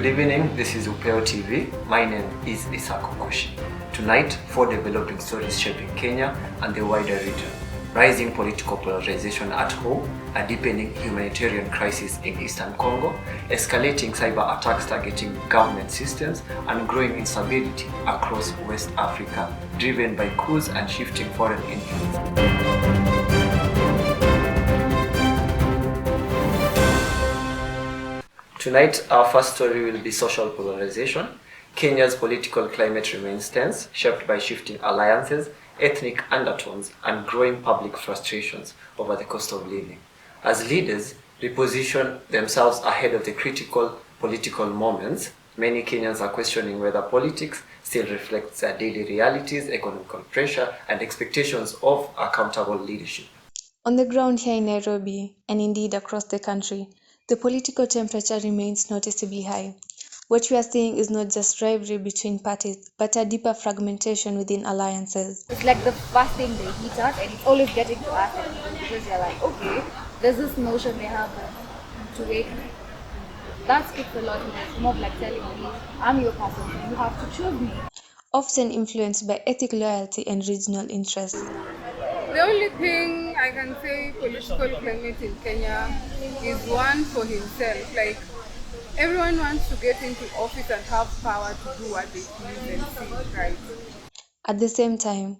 Good evening, this is Upeo TV. My name is Isako Kushi. Tonight, 4 developing stories shaping Kenya and the wider region. Rising political polarization at home, a deepening humanitarian crisis in Eastern Congo, escalating cyber attacks targeting government systems, and growing instability across West Africa, driven by coups and shifting foreign influence. Tonight, our first story will be social polarization. Kenya's political climate remains tense, shaped by shifting alliances, ethnic undertones, and growing public frustrations over the cost of living. As leaders reposition themselves ahead of the critical political moments, many Kenyans are questioning whether politics still reflects their daily realities, economic pressure, and expectations of accountable leadership. On the ground here in Nairobi, and indeed across the country, the political temperature remains noticeably high. What we are seeing is not just rivalry between parties, but a deeper fragmentation within alliances. It's like the first thing they heat up, and it's always getting to us, because you're like, okay, there's this notion they have to wait. That speaks a lot. It's more like telling me, I'm your person, you have to choose me. Often influenced by ethnic loyalty and regional interests. The only thing I can say political climate in Kenya is one for himself. Like, everyone wants to get into office and have power to do what they please and see right. At the same time,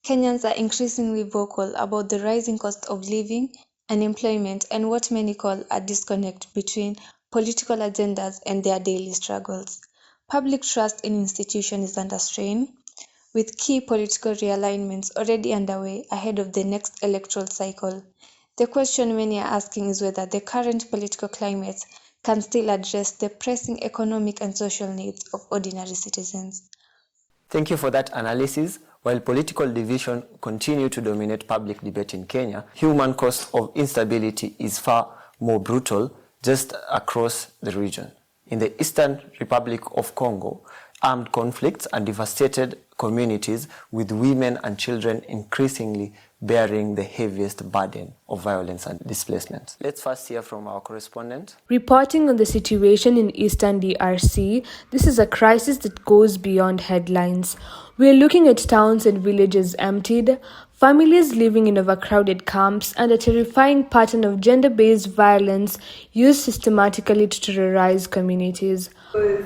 Kenyans are increasingly vocal about the rising cost of living, unemployment, and what many call a disconnect between political agendas and their daily struggles. Public trust in institutions is under strain, with key political realignments already underway ahead of the next electoral cycle. The question many are asking is whether the current political climate can still address the pressing economic and social needs of ordinary citizens. Thank you for that analysis. While political division continue to dominate public debate in Kenya, human cost of instability is far more brutal just across the region. In the Eastern Republic of Congo, armed conflicts and devastated communities, with women and children increasingly bearing the heaviest burden of violence and displacement. Let's first hear from our correspondent. Reporting on the situation in Eastern DRC, this is a crisis that goes beyond headlines. We are looking at towns and villages emptied, families living in overcrowded camps, and a terrifying pattern of gender-based violence used systematically to terrorize communities. There's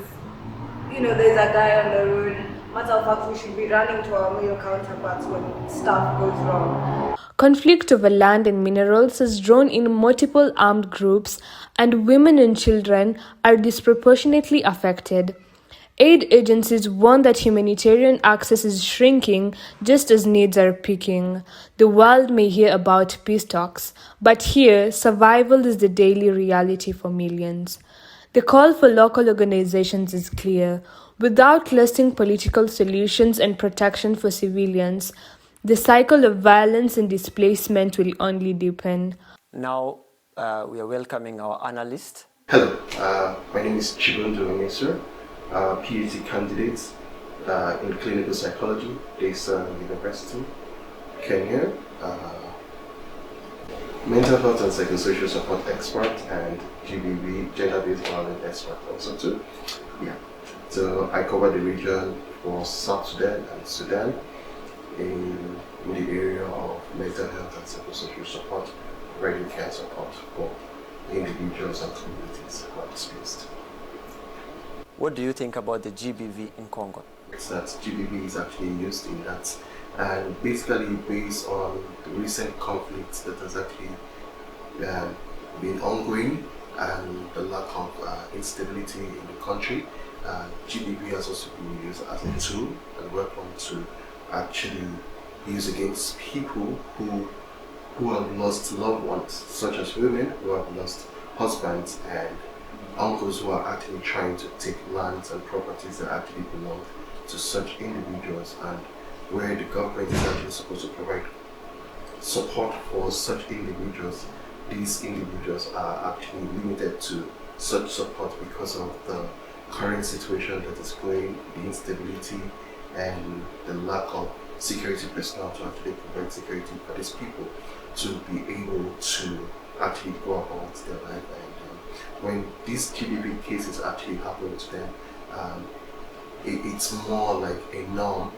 a guy on the road. Matter of fact, we should be running to our male counterparts when stuff goes wrong. Conflict over land and minerals has drawn in multiple armed groups, and women and children are disproportionately affected. Aid agencies warn that humanitarian access is shrinking just as needs are peaking. The world may hear about peace talks, but here, survival is the daily reality for millions. The call for local organizations is clear. Without lasting political solutions and protection for civilians, the cycle of violence and displacement will only deepen. Now, we are welcoming our analyst. Hello, my name is Chibundu Newsreel, PhD candidate in clinical psychology, based University, Kenya. Mental health and psychosocial support expert, and GBV, gender-based violence expert also too. Yeah. So I cover the region for South Sudan and Sudan in the area of mental health and psychosocial support, providing care support for individuals and communities who are displaced. What do you think about the GBV in Congo? It's that GBV is actually used in that, and basically based on the recent conflicts that has actually been ongoing and the lack of instability in the country, GBV has also been used as a tool and weapon to actually use against people who have lost loved ones, such as women who have lost husbands and uncles who are actually trying to take lands and properties that actually belong to such individuals, and where the government is actually supposed to provide support for such individuals. These individuals are actually limited to such support because of the current situation that is going, the instability and the lack of security personnel to actually provide security for these people to be able to actually go about their life and when these GBV cases actually happen to them, it's more like a norm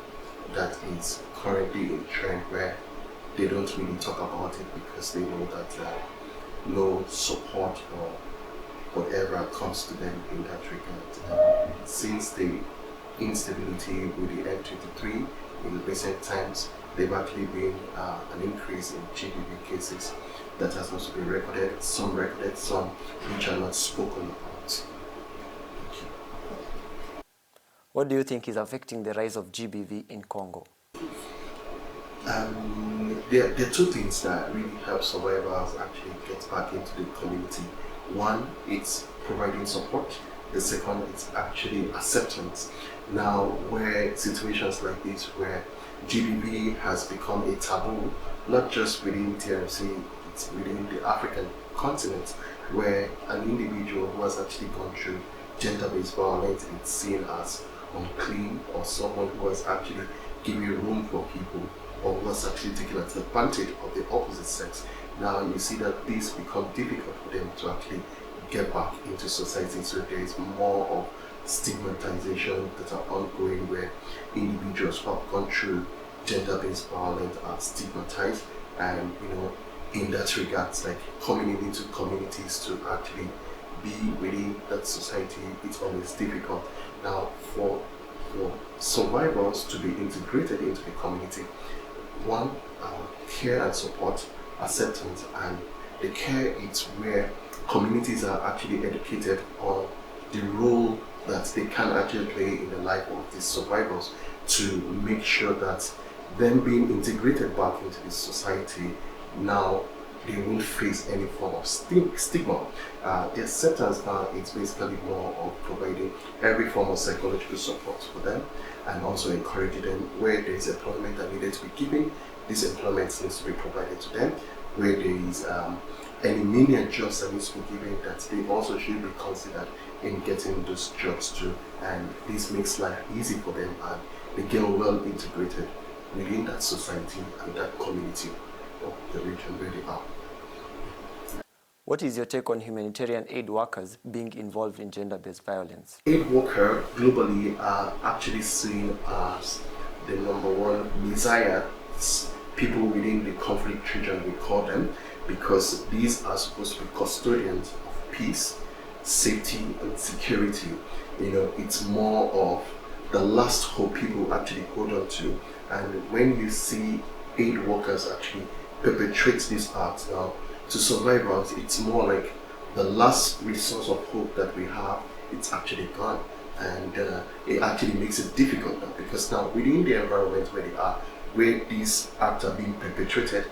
that is currently in trend where they don't really talk about it because they know that no support or whatever comes to them in that regard. Since the instability with the M23 in recent times, they've actually been an increase in GBV cases that has also been recorded, some which are not spoken about. What do you think is affecting the rise of GBV in Congo? There are two things that really help survivors actually get back into the community. One, it's providing support. The second, it's actually acceptance. Now, where situations like this, where GBV has become a taboo, not just within TRC, it's within the African continent, where an individual who has actually gone through gender-based violence is seen as unclean, or someone who has actually given room for people, or who has actually taken advantage of the opposite sex. Now you see that this become difficult for them to actually get back into society. So there is more of stigmatization that are ongoing, where individuals who have gone through gender-based violence are stigmatized, and in that regard, like coming into communities to actually be within that society, it's always difficult. Now for survivors to be integrated into the community, one, care and support, acceptance, and the care is where communities are actually educated on the role that they can actually play in the life of these survivors, to make sure that them being integrated back into the society, now they won't face any form of stigma. The acceptance now is basically more of providing every form of psychological support for them, and also encouraging them where there is employment that needed to be given, this employment needs to be provided to them. Where there is any menial jobs that needs to be given, that they also should be considered in getting those jobs too. And this makes life easy for them, and they get well integrated within that society and that community of the region where they are. What is your take on humanitarian aid workers being involved in gender-based violence? Aid workers globally are actually seen as the number one messiah, people within the conflict region, we call them, because these are supposed to be custodians of peace, safety, and security. It's more of the last hope people actually hold on to. And when you see aid workers actually perpetrate these acts now, to survivors, it's more like the last resource of hope that we have, it's actually gone. And it actually makes it difficult now, because now within the environment where they are, where these acts are being perpetrated,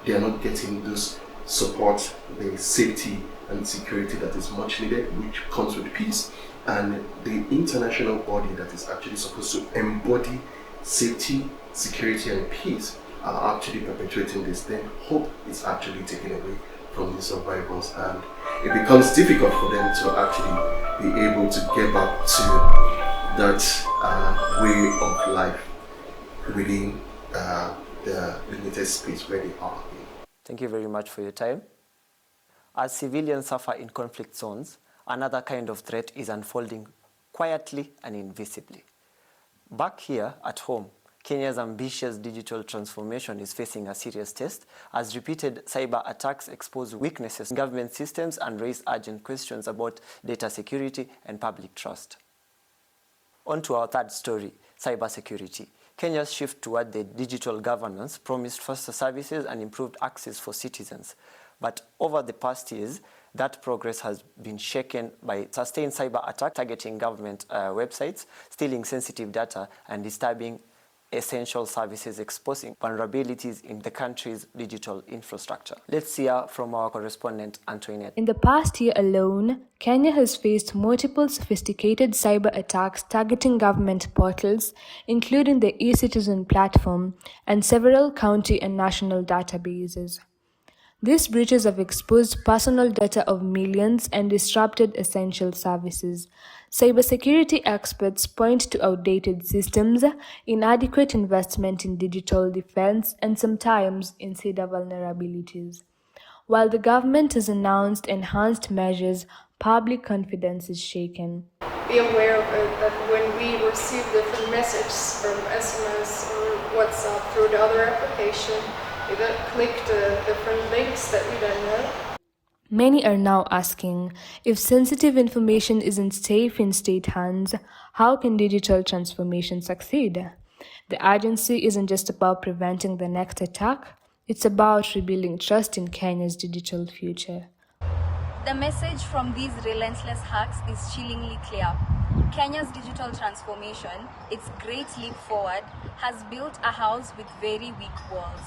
they are not getting those support, the safety and security that is much needed, which comes with peace. And the international body that is actually supposed to embody safety, security, and peace are actually perpetrating this. Then hope is actually taken away from the survivors, and it becomes difficult for them to actually be able to get back to that way of life within the limited space where they are in. Thank you very much for your time. As civilians suffer in conflict zones, another kind of threat is unfolding quietly and invisibly. Back here at home, Kenya's ambitious digital transformation is facing a serious test as repeated cyber attacks expose weaknesses in government systems and raise urgent questions about data security and public trust. On to our third story, cybersecurity. Kenya's shift toward the digital governance promised faster services and improved access for citizens. But over the past years, that progress has been shaken by sustained cyber attacks targeting government websites, stealing sensitive data, and disturbing essential services, exposing vulnerabilities in the country's digital infrastructure. Let's hear from our correspondent, Antoinette. In the past year alone, Kenya has faced multiple sophisticated cyber attacks targeting government portals, including the e-Citizen platform and several county and national databases. These breaches have exposed personal data of millions and disrupted essential services. Cybersecurity experts point to outdated systems, inadequate investment in digital defense, and sometimes insider vulnerabilities. While the government has announced enhanced measures, public confidence is shaken. Be aware of it that when we receive different messages from SMS or WhatsApp through the other application, we then click the different links that we then know. Many are now asking, if sensitive information isn't safe in state hands, how can digital transformation succeed? The agency isn't just about preventing the next attack, it's about rebuilding trust in Kenya's digital future. The message from these relentless hacks is chillingly clear. Kenya's digital transformation, its great leap forward, has built a house with very weak walls.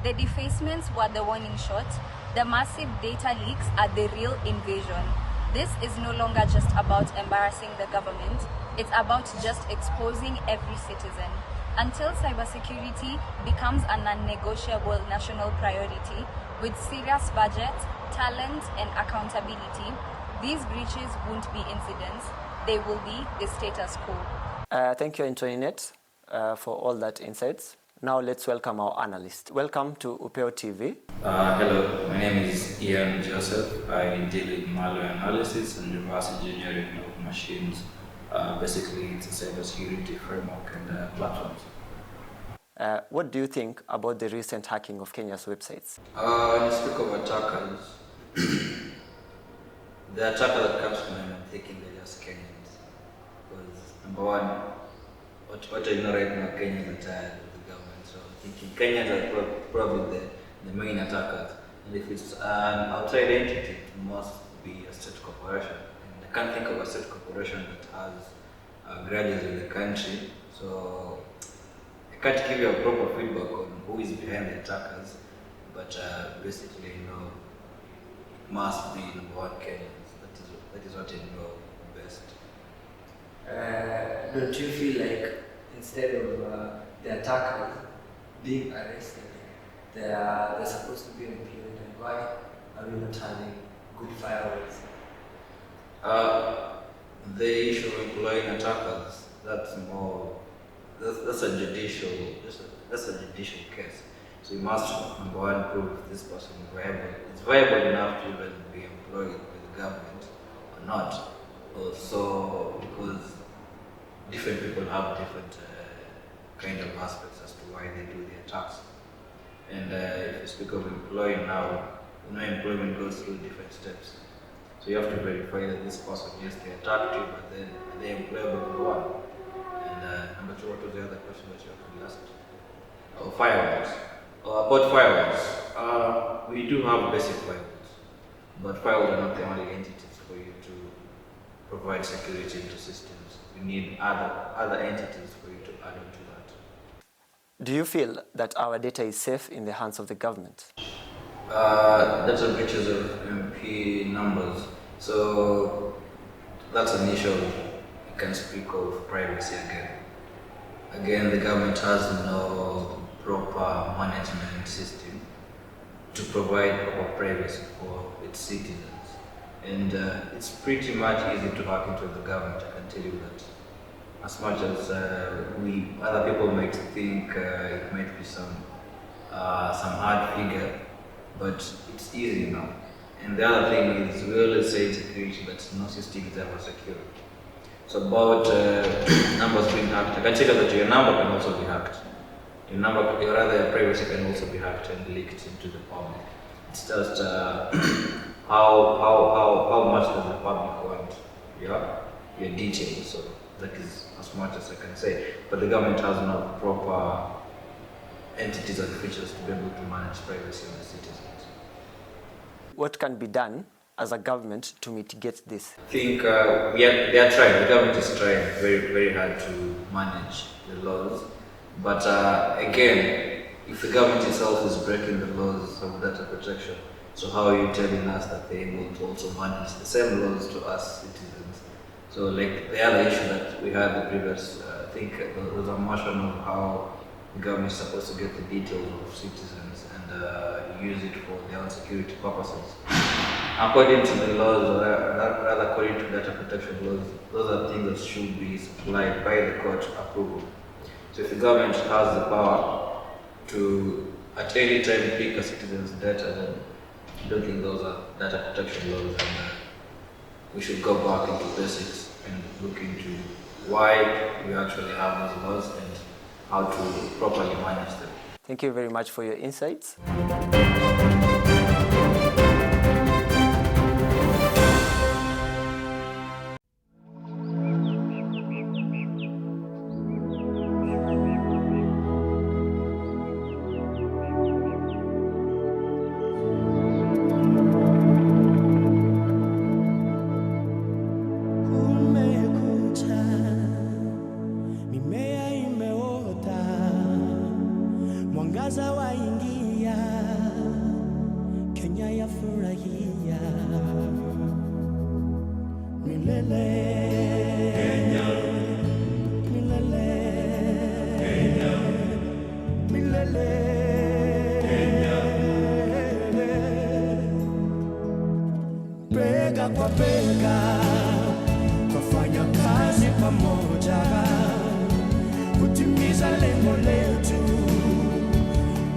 The defacements were the warning shot. The massive data leaks are the real invasion. This is no longer just about embarrassing the government, it's about just exposing every citizen. Until cybersecurity becomes a non-negotiable national priority, with serious budget, talent, and accountability, these breaches won't be incidents, they will be the status quo. Thank you, Antoinette, for all that insights. Now let's welcome our analyst. Welcome to Upeo TV. Hello, my name is Ian Joseph. I deal with malware analysis and reverse engineering of machines. Basically, it's a cybersecurity framework and platforms. What do you think about the recent hacking of Kenya's websites? When you speak of attackers, the attacker that comes to mind, I'm thinking they're just Kenyans. Because number one, what I know right now, Kenyans are tired of the government. So I'm thinking Kenyans are probably the main attackers. And if it's an outside entity, it must be a state corporation. And I can't think of a state corporation that has grudges in the country. So I can't give you a proper feedback on who is behind the attackers, but basically, it must be number one Kenyans. That is what I know best. Don't you feel like instead of the attackers being arrested, they're supposed to be employed, and why are we not having good firewalls? The issue of employing attackers, that's a judicial case. So you must, number one, prove this person is viable. It's viable enough to even be employed by the government or not. Also, because different people have different kind of aspects as to why they do the attacks. And if you speak of employing now, employment goes through different steps. So you have to verify that this person, yes, they attacked you, but then they employable number one. And number two, what was the other question that you actually asked? Oh, firewalls. About firewalls, we do have basic firewalls, but firewalls are not the only entities for you to provide security into systems. You need other entities for you to add on to that. Do you feel that our data is safe in the hands of the government? Data breaches of MP numbers. So that's an issue you can speak of privacy again. Again, the government has no proper management system to provide proper privacy for its citizens. And it's pretty much easy to hack into the government, I can tell you that. As much as other people might think it might be some hard figure, but it's easy now. And the other thing is, we always say security, but no system is ever secure. So about numbers being hacked, I can tell you that your number can also be hacked. Your other privacy can also be hacked and leaked into the public. It's just how much does the public want your details. So that is as much as I can say. But the government has no proper entities and features to be able to manage privacy of the citizens. What can be done as a government to mitigate this? I think they are trying. The government is trying very, very hard to manage the laws. But again, if the government itself is breaking the laws of data protection, so how are you telling us that they're able to also manage the same laws to us citizens? So like the other issue that we had the previous, I think there was a motion of how the government is supposed to get the details of citizens and use it for their own security purposes. According to the laws, or rather according to data protection laws, those are things that should be supplied by the court approval. So if the government has the power to at any time pick a citizen's data, then I don't think those are data protection laws, and we should go back into basics and look into why we actually have those laws and how to properly manage them. Thank you very much for your insights. Mimea imeota, mwangaza waingia, Kenya yafurahia milele. Kenya, milele. Kenya, milele. Kenya, bega kwa bega, twafanya kazi pamoja kutimiza lengo letu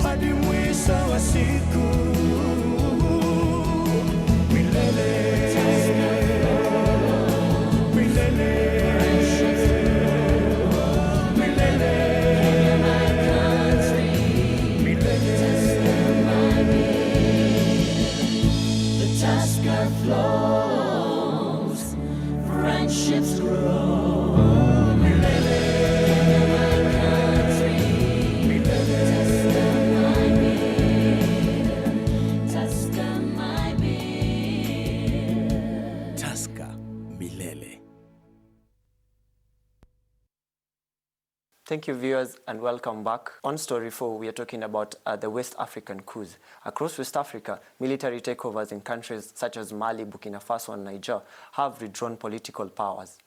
hadi mwisho wa siku milele. Friendships grow. Thank you, viewers, and welcome back. On Story 4, we are talking about the West African coups. Across West Africa, military takeovers in countries such as Mali, Burkina Faso, and Niger have redrawn political powers.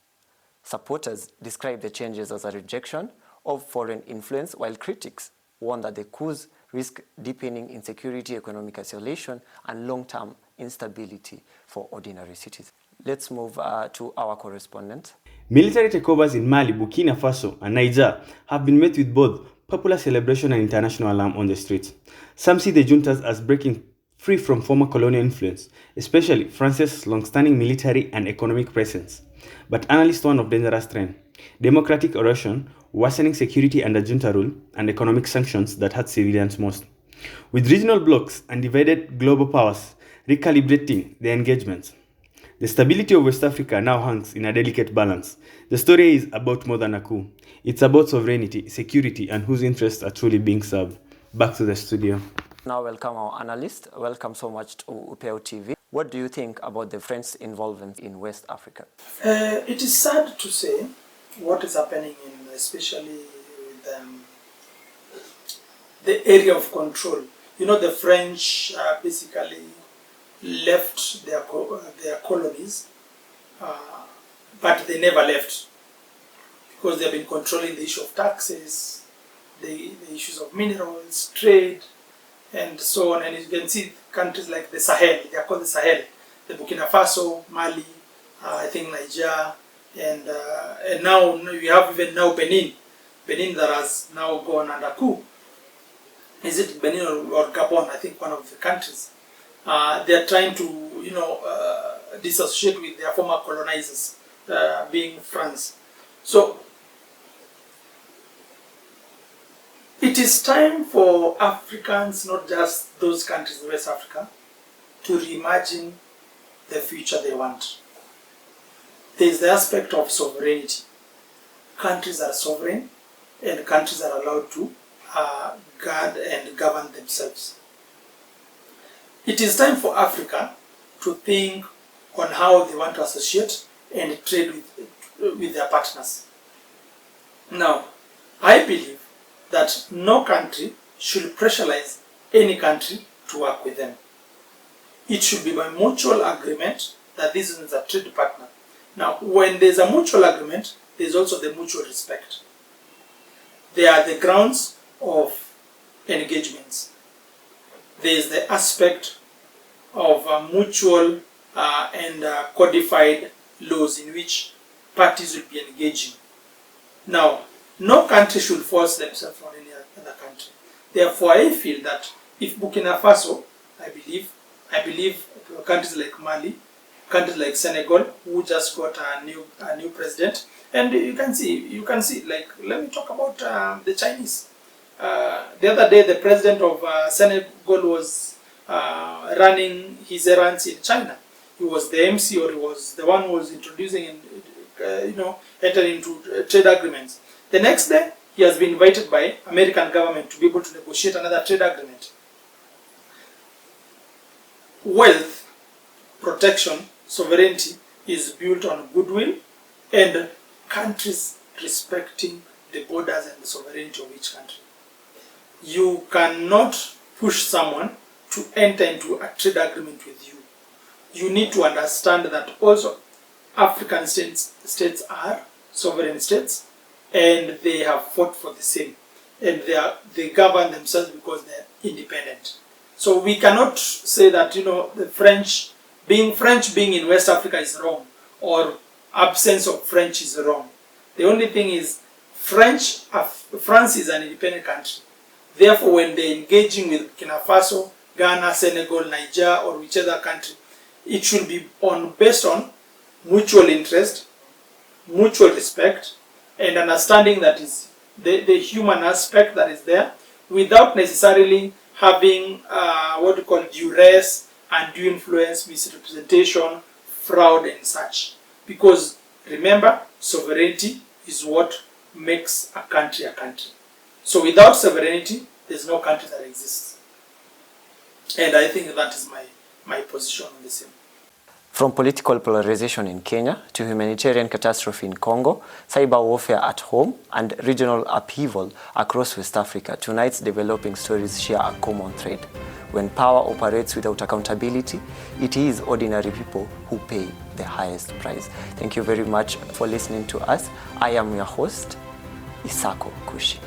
Supporters describe the changes as a rejection of foreign influence, while critics warn that the coups risk deepening insecurity, economic isolation, and long-term instability for ordinary citizens. Let's move to our correspondent. Military takeovers in Mali, Burkina Faso, and Niger have been met with both popular celebration and international alarm on the streets. Some see the juntas as breaking free from former colonial influence, especially France's long-standing military and economic presence. But analysts warn of dangerous trend: democratic erosion, worsening security under junta rule, and economic sanctions that hurt civilians most. With regional blocs and divided global powers recalibrating their engagements, the stability of West Africa now hangs in a delicate balance. The story is about more than a coup. It's about sovereignty, security, and whose interests are truly being served. Back to the studio. Now welcome our analyst. Welcome so much to Upeo TV. What do you think about the French involvement in West Africa? It is sad to say what is happening, especially with the area of control. You know, the French basically left their colonies, but they never left because they have been controlling the issue of taxes, the issues of minerals, trade, and so on. And you can see countries like the Sahel, they are called the Sahel, the Burkina Faso, Mali, I think Niger, and now we have even now Benin that has now gone under coup. Is it Benin or Gabon? I think one of the countries. They are trying to, disassociate with their former colonizers, being France. So it is time for Africans, not just those countries in West Africa, to reimagine the future they want. There is the aspect of sovereignty. Countries are sovereign, and countries are allowed to guard and govern themselves. It is time for Africa to think on how they want to associate and trade with their partners. Now, I believe that no country should pressurize any country to work with them. It should be by mutual agreement that this is a trade partner. Now, when there's a mutual agreement, there's also the mutual respect. They are the grounds of engagements. There is the aspect of mutual and codified laws in which parties will be engaging. Now, no country should force themselves on any other country. Therefore, I feel that if Burkina Faso, I believe countries like Mali countries like Senegal, who just got a new president, and you can see. Like, let me talk about the Chinese. The other day, the president of Senegal was running his errands in China. He was the MC, or he was the one who was introducing and entering into trade agreements. The next day, he has been invited by American government to be able to negotiate another trade agreement. Wealth, protection, sovereignty is built on goodwill and countries respecting the borders and the sovereignty of each country. You cannot push someone to enter into a trade agreement with you. You need to understand that also African states are sovereign states, and they have fought for the same, and they govern themselves because they're independent. So we cannot say that the French being in West Africa is wrong, or absence of French is wrong. The only thing is France is an independent country. Therefore, when they're engaging with Burkina Faso, Ghana, Senegal, Niger, or whichever country, it should be based on mutual interest, mutual respect, and understanding that is the human aspect that is there, without necessarily having what we call duress, undue influence, misrepresentation, fraud, and such. Because remember, sovereignty is what makes a country a country. So without sovereignty, there's no country that exists. And I think that is my position on the same. From political polarization in Kenya to humanitarian catastrophe in Congo, cyber warfare at home, and regional upheaval across West Africa, tonight's developing stories share a common thread. When power operates without accountability, it is ordinary people who pay the highest price. Thank you very much for listening to us. I am your host, Isako Kushi.